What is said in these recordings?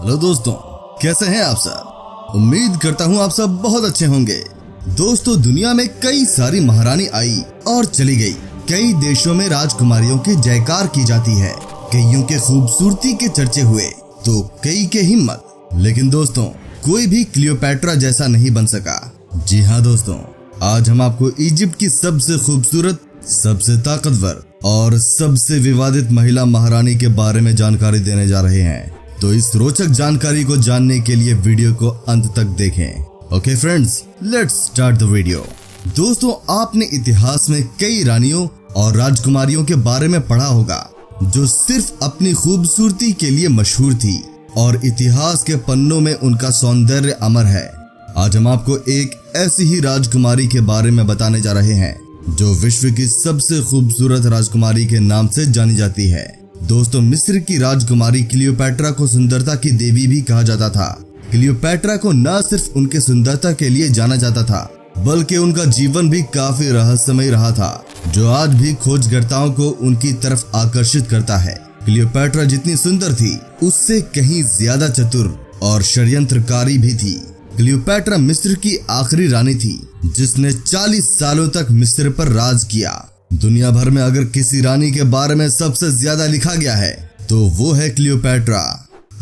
Hello दोस्तों, कैसे हैं आप सब। उम्मीद करता हूँ आप सब बहुत अच्छे होंगे। दोस्तों, दुनिया में कई सारी महारानी आई और चली गई। कई देशों में राजकुमारियों की जयकार की जाती है। कईयों के खूबसूरती के चर्चे हुए तो कई के हिम्मत। लेकिन दोस्तों, कोई भी क्लियोपैट्रा जैसा नहीं बन सका। जी हाँ दोस्तों, आज हम आपको इजिप्ट की सबसे खूबसूरत, सबसे ताकतवर और सबसे विवादित महिला महारानी के बारे में जानकारी देने जा रहे हैं। तो इस रोचक जानकारी को जानने के लिए वीडियो को अंत तक देखें। Okay friends, let's start the video. दोस्तों, आपने इतिहास में कई रानियों और राजकुमारियों के बारे में पढ़ा होगा जो सिर्फ अपनी खूबसूरती के लिए मशहूर थी और इतिहास के पन्नों में उनका सौंदर्य अमर है। आज हम आपको एक ऐसी ही राजकुमारी के बारे में बताने जा रहे हैं जो विश्व की सबसे खूबसूरत राजकुमारी के नाम से जानी जाती है। दोस्तों, मिस्र की राजकुमारी क्लियोपैट्रा को सुंदरता की देवी भी कहा जाता था। क्लियोपैट्रा को न सिर्फ उनके सुंदरता के लिए जाना जाता था, बल्कि उनका जीवन भी काफी रहस्यमय रहा था, जो आज भी खोजकर्ताओं को उनकी तरफ आकर्षित करता है। क्लियोपैट्रा जितनी सुंदर थी, उससे कहीं ज्यादा चतुर और षड्यंत्रकारी भी थी। क्लियोपैट्रा मिस्र की आखिरी रानी थी जिसने 40 सालों तक मिस्र पर राज किया। दुनिया भर में अगर किसी रानी के बारे में सबसे ज्यादा लिखा गया है तो वो है क्लियोपैट्रा।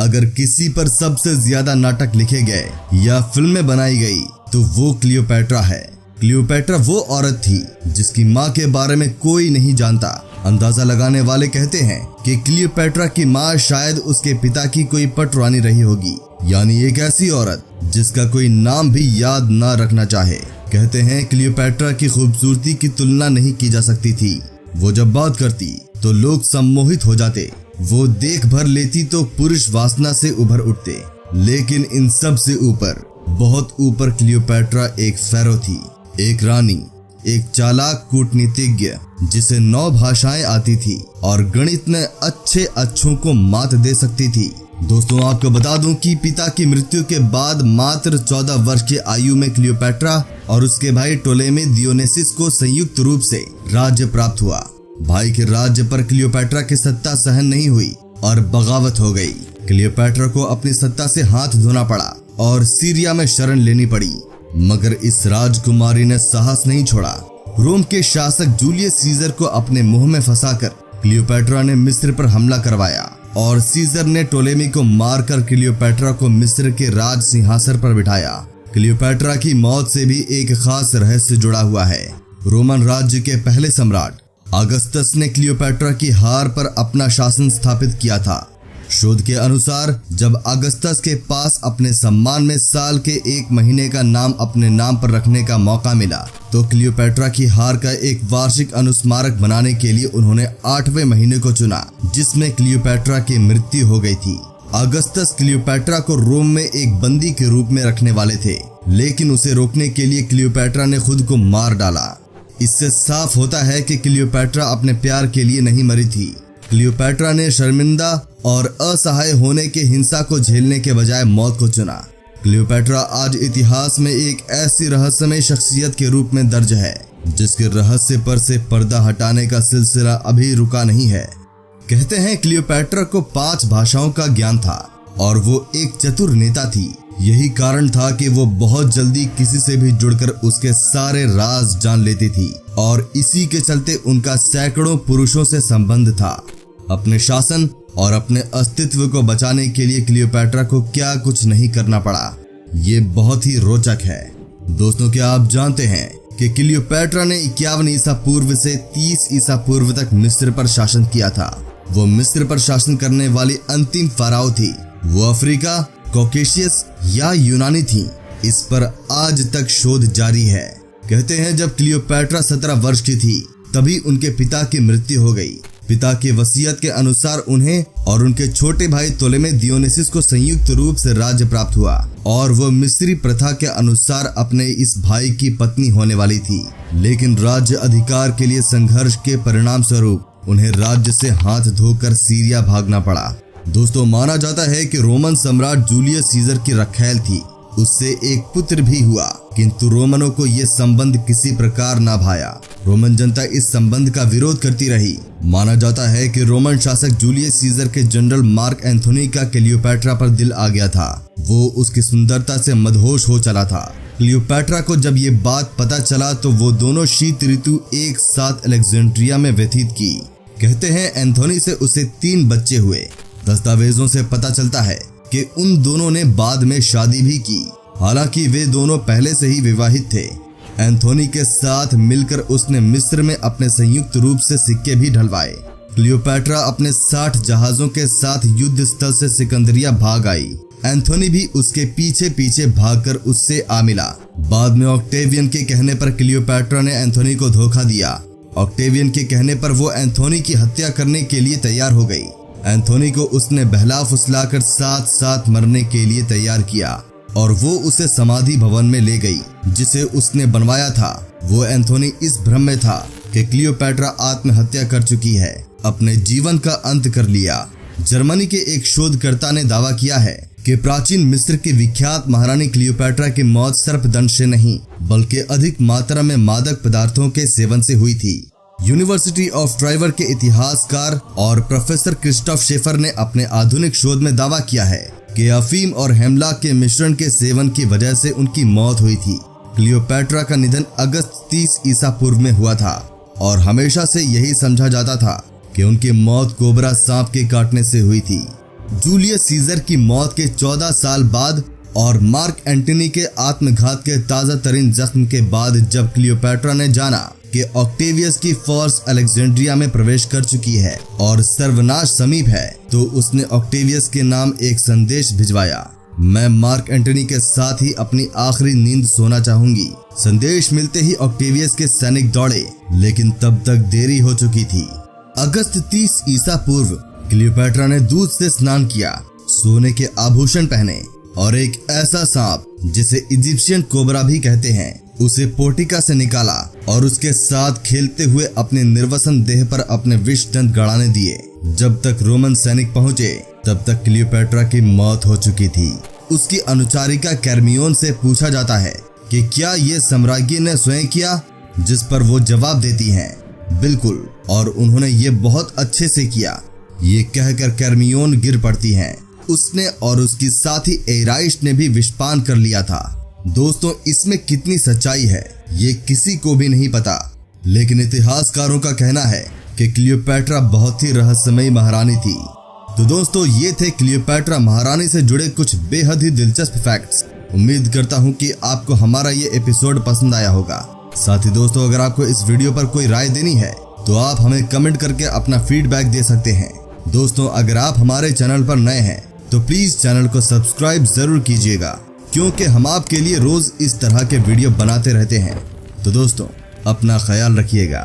अगर किसी पर सबसे ज्यादा नाटक लिखे गए या फिल्में बनाई गई तो वो क्लियोपैट्रा है। क्लियोपैट्रा वो औरत थी जिसकी माँ के बारे में कोई नहीं जानता। अंदाजा लगाने वाले कहते हैं कि क्लियोपैट्रा की माँ शायद उसके पिता की कोई पटरानी रही होगी, यानी एक ऐसी औरत जिसका कोई नाम भी याद ना रखना चाहे। कहते हैं क्लियोपैट्रा की खूबसूरती की तुलना नहीं की जा सकती थी। वो जब बात करती तो लोग सम्मोहित हो जाते। वो देख भर लेती तो पुरुष वासना से उभर उठते। लेकिन इन सब से ऊपर, बहुत ऊपर, क्लियोपैट्रा एक फेरो थी, एक रानी, एक चालाक कूटनीतिज्ञ जिसे 9 भाषाएं आती थी और गणित में अच्छे अच्छों को मात दे सकती थी। दोस्तों, आपको बता दूं कि पिता की मृत्यु के बाद मात्र 14 वर्ष की आयु में क्लियोपैट्रा और उसके भाई टोलेमी दियोनेसिस को संयुक्त रूप से राज्य प्राप्त हुआ। भाई के राज्य पर क्लियोपैट्रा की सत्ता सहन नहीं हुई और बगावत हो गई। क्लियोपैट्रा को अपनी सत्ता से हाथ धोना पड़ा और सीरिया में शरण लेनी पड़ी, मगर इस राजकुमारी ने साहस नहीं छोड़ा। रोम के शासक जूलियस सीजर को अपने मुंह में फंसाकर क्लियोपैट्रा ने मिस्र पर हमला करवाया और सीजर ने टोलेमी को मारकर क्लियोपैट्रा को मिस्र के राज सिंहासन पर बिठाया। क्लियोपैट्रा की मौत से भी एक खास रहस्य जुड़ा हुआ है। रोमन राज्य के पहले सम्राट अगस्तस ने क्लियोपैट्रा की हार पर अपना शासन स्थापित किया था। शोध के अनुसार जब अगस्तस के पास अपने सम्मान में साल के 1 महीने का नाम अपने नाम पर रखने का मौका मिला तो क्लियोपैट्रा की हार का एक वार्षिक अनुस्मारक बनाने के लिए उन्होंने 8वें महीने को चुना, जिसमें क्लियोपैट्रा की मृत्यु हो गई थी। अगस्तस क्लियोपैट्रा को रोम में एक बंदी के रूप में रखने वाले थे, लेकिन उसे रोकने के लिए क्लियोपैट्रा ने खुद को मार डाला। इससे साफ होता है कि क्लियोपैट्रा अपने प्यार के लिए नहीं मरी थी। क्लियोपैट्रा ने शर्मिंदा और असहाय होने के हिंसा को झेलने के बजाय मौत को चुना। क्लियोपैट्रा आज इतिहास में एक ऐसी रहस्यमय शख्सियत के रूप में दर्ज है जिसके रहस्य पर से पर्दा हटाने का सिलसिला अभी रुका नहीं है। कहते हैं क्लियोपैट्रा को 5 भाषाओं का ज्ञान था और वो एक चतुर नेता थी। यही कारण था कि वो बहुत जल्दी किसी से भी जुड़कर उसके सारे राज जान लेती थी और इसी के चलते उनका सैकड़ों पुरुषों से संबंध था। अपने शासन और अपने अस्तित्व को बचाने के लिए क्लियोपैट्रा को क्या कुछ नहीं करना पड़ा, ये बहुत ही रोचक है। दोस्तों, क्या आप जानते हैं कि क्लियोपैट्रा ने 51 ईसा पूर्व से 30 ईसा पूर्व तक मिस्र पर शासन किया था। वो मिस्र पर शासन करने वाली अंतिम फाराओ थी। वो अफ्रीका, कॉकेशियस या यूनानी थी। इस पर आज तक शोध जारी है। कहते हैं जब क्लियोपैट्रा 17 वर्ष की थी तभी उनके पिता की मृत्यु हो गई। पिता की वसीयत के अनुसार उन्हें और उनके छोटे भाई टोलेमी दियोनेसिस को संयुक्त रूप से राज्य प्राप्त हुआ और वो मिस्री प्रथा के अनुसार अपने इस भाई की पत्नी होने वाली थी। लेकिन राज्य अधिकार के लिए संघर्ष के परिणाम स्वरूप उन्हें राज्य से हाथ धोकर सीरिया भागना पड़ा। दोस्तों, माना जाता है कि रोमन सम्राट जूलियस सीजर की रखैल थी उससे एक पुत्र भी हुआ, किंतु रोमनों को ये संबंध किसी प्रकार ना भाया। रोमन जनता इस संबंध का विरोध करती रही। माना जाता है कि रोमन शासक जूलियस सीजर के जनरल मार्क एंथोनी का क्लियोपैट्रा पर दिल आ गया था। वो उसकी सुंदरता से मदहोश हो चला था। क्लियोपैट्रा को जब ये बात पता चला तो वो दोनों शीत ऋतु एक साथ अलेक्जेंड्रिया में व्यतीत की। कहते हैं एंथोनी से उसे 3 बच्चे हुए। दस्तावेजों से पता चलता है कि उन दोनों ने बाद में शादी भी की। हालांकि वे दोनों पहले से ही विवाहित थे। एंथोनी के साथ मिलकर उसने मिस्र में अपने संयुक्त रूप से सिक्के भी ढलवाए। क्लियोपैट्रा अपने 60 जहाजों के साथ युद्ध स्थल से सिकंदरिया भाग आई। एंथोनी भी उसके पीछे पीछे भागकर उससे आ मिला। बाद में ऑक्टेवियन के कहने पर क्लियोपैट्रा ने एंथोनी को धोखा दिया। ऑक्टेवियन के कहने पर वो एंथोनी की हत्या करने के लिए तैयार हो गई। एंथोनी को उसने बहला फुसलाकर साथ साथ मरने के लिए तैयार किया और वो उसे समाधि भवन में ले गई जिसे उसने बनवाया था। वो एंथोनी इस भ्रम में था कि क्लियोपैट्रा आत्महत्या कर चुकी है, अपने जीवन का अंत कर लिया। जर्मनी के एक शोधकर्ता ने दावा किया है कि प्राचीन मिस्र की विख्यात महारानी क्लियोपैट्रा की मौत सर्पदंश से नहीं बल्कि अधिक मात्रा में मादक पदार्थों के सेवन से हुई थी। यूनिवर्सिटी ऑफ ट्राइवर के इतिहासकार और प्रोफेसर क्रिस्टोफ शेफर ने अपने आधुनिक शोध में दावा किया है कि अफीम और हेमलॉक के मिश्रण के सेवन की वजह से उनकी मौत हुई थी। क्लियोपैट्रा का निधन अगस्त 30 ईसा पूर्व में हुआ था और हमेशा से यही समझा जाता था कि उनकी मौत कोबरा सांप के काटने से हुई थी। जूलियस सीजर की मौत के 14 साल बाद और मार्क एंटनी के आत्मघात के ताजा तरीन जख्म के बाद जब क्लियोपैट्रा ने जाना कि ऑक्टेवियस की फोर्स अलेक्जेंड्रिया में प्रवेश कर चुकी है और सर्वनाश समीप है, तो उसने ऑक्टेवियस के नाम एक संदेश भिजवाया। मैं मार्क एंटनी के साथ ही अपनी आखिरी नींद सोना चाहूंगी। संदेश मिलते ही ऑक्टेवियस के सैनिक दौड़े, लेकिन तब तक देरी हो चुकी थी। अगस्त 30 ईसा पूर्व क्लियोपैट्रा ने दूध से स्नान किया, सोने के आभूषण पहने और एक ऐसा सांप जिसे इजिप्शियन कोबरा भी कहते हैं उसे पोर्टिका से निकाला और उसके साथ खेलते हुए अपने निर्वसन देह पर अपने विष दंत गड़ाने दिए। जब तक रोमन सैनिक पहुंचे तब तक क्लियोपैट्रा की मौत हो चुकी थी। उसकी अनुचारिका कैर्मियोन से पूछा जाता है कि क्या ये सम्राज्ञी ने स्वयं किया, जिस पर वो जवाब देती हैं बिल्कुल, और उन्होंने ये बहुत अच्छे से किया। ये कहकर कैर्मियोन गिर पड़ती हैं। उसने और उसकी साथी एराइश ने भी विषपान कर लिया था। दोस्तों, इसमें कितनी सच्चाई है ये किसी को भी नहीं पता, लेकिन इतिहासकारों का कहना है कि क्लियोपैट्रा बहुत ही रहस्यमयी महारानी थी। तो दोस्तों, ये थे क्लियोपैट्रा महारानी से जुड़े कुछ बेहद ही दिलचस्प फैक्ट्स। उम्मीद करता हूँ कि आपको हमारा ये एपिसोड पसंद आया होगा। साथ ही दोस्तों, अगर आपको इस वीडियो पर कोई राय देनी है तो आप हमें कमेंट करके अपना फीडबैक दे सकते हैं। दोस्तों, अगर आप हमारे चैनल पर नए हैं तो प्लीज चैनल को सब्सक्राइब जरूर कीजिएगा, क्योंकि हम आपके लिए रोज इस तरह के वीडियो बनाते रहते हैं। तो दोस्तों, अपना ख्याल रखिएगा।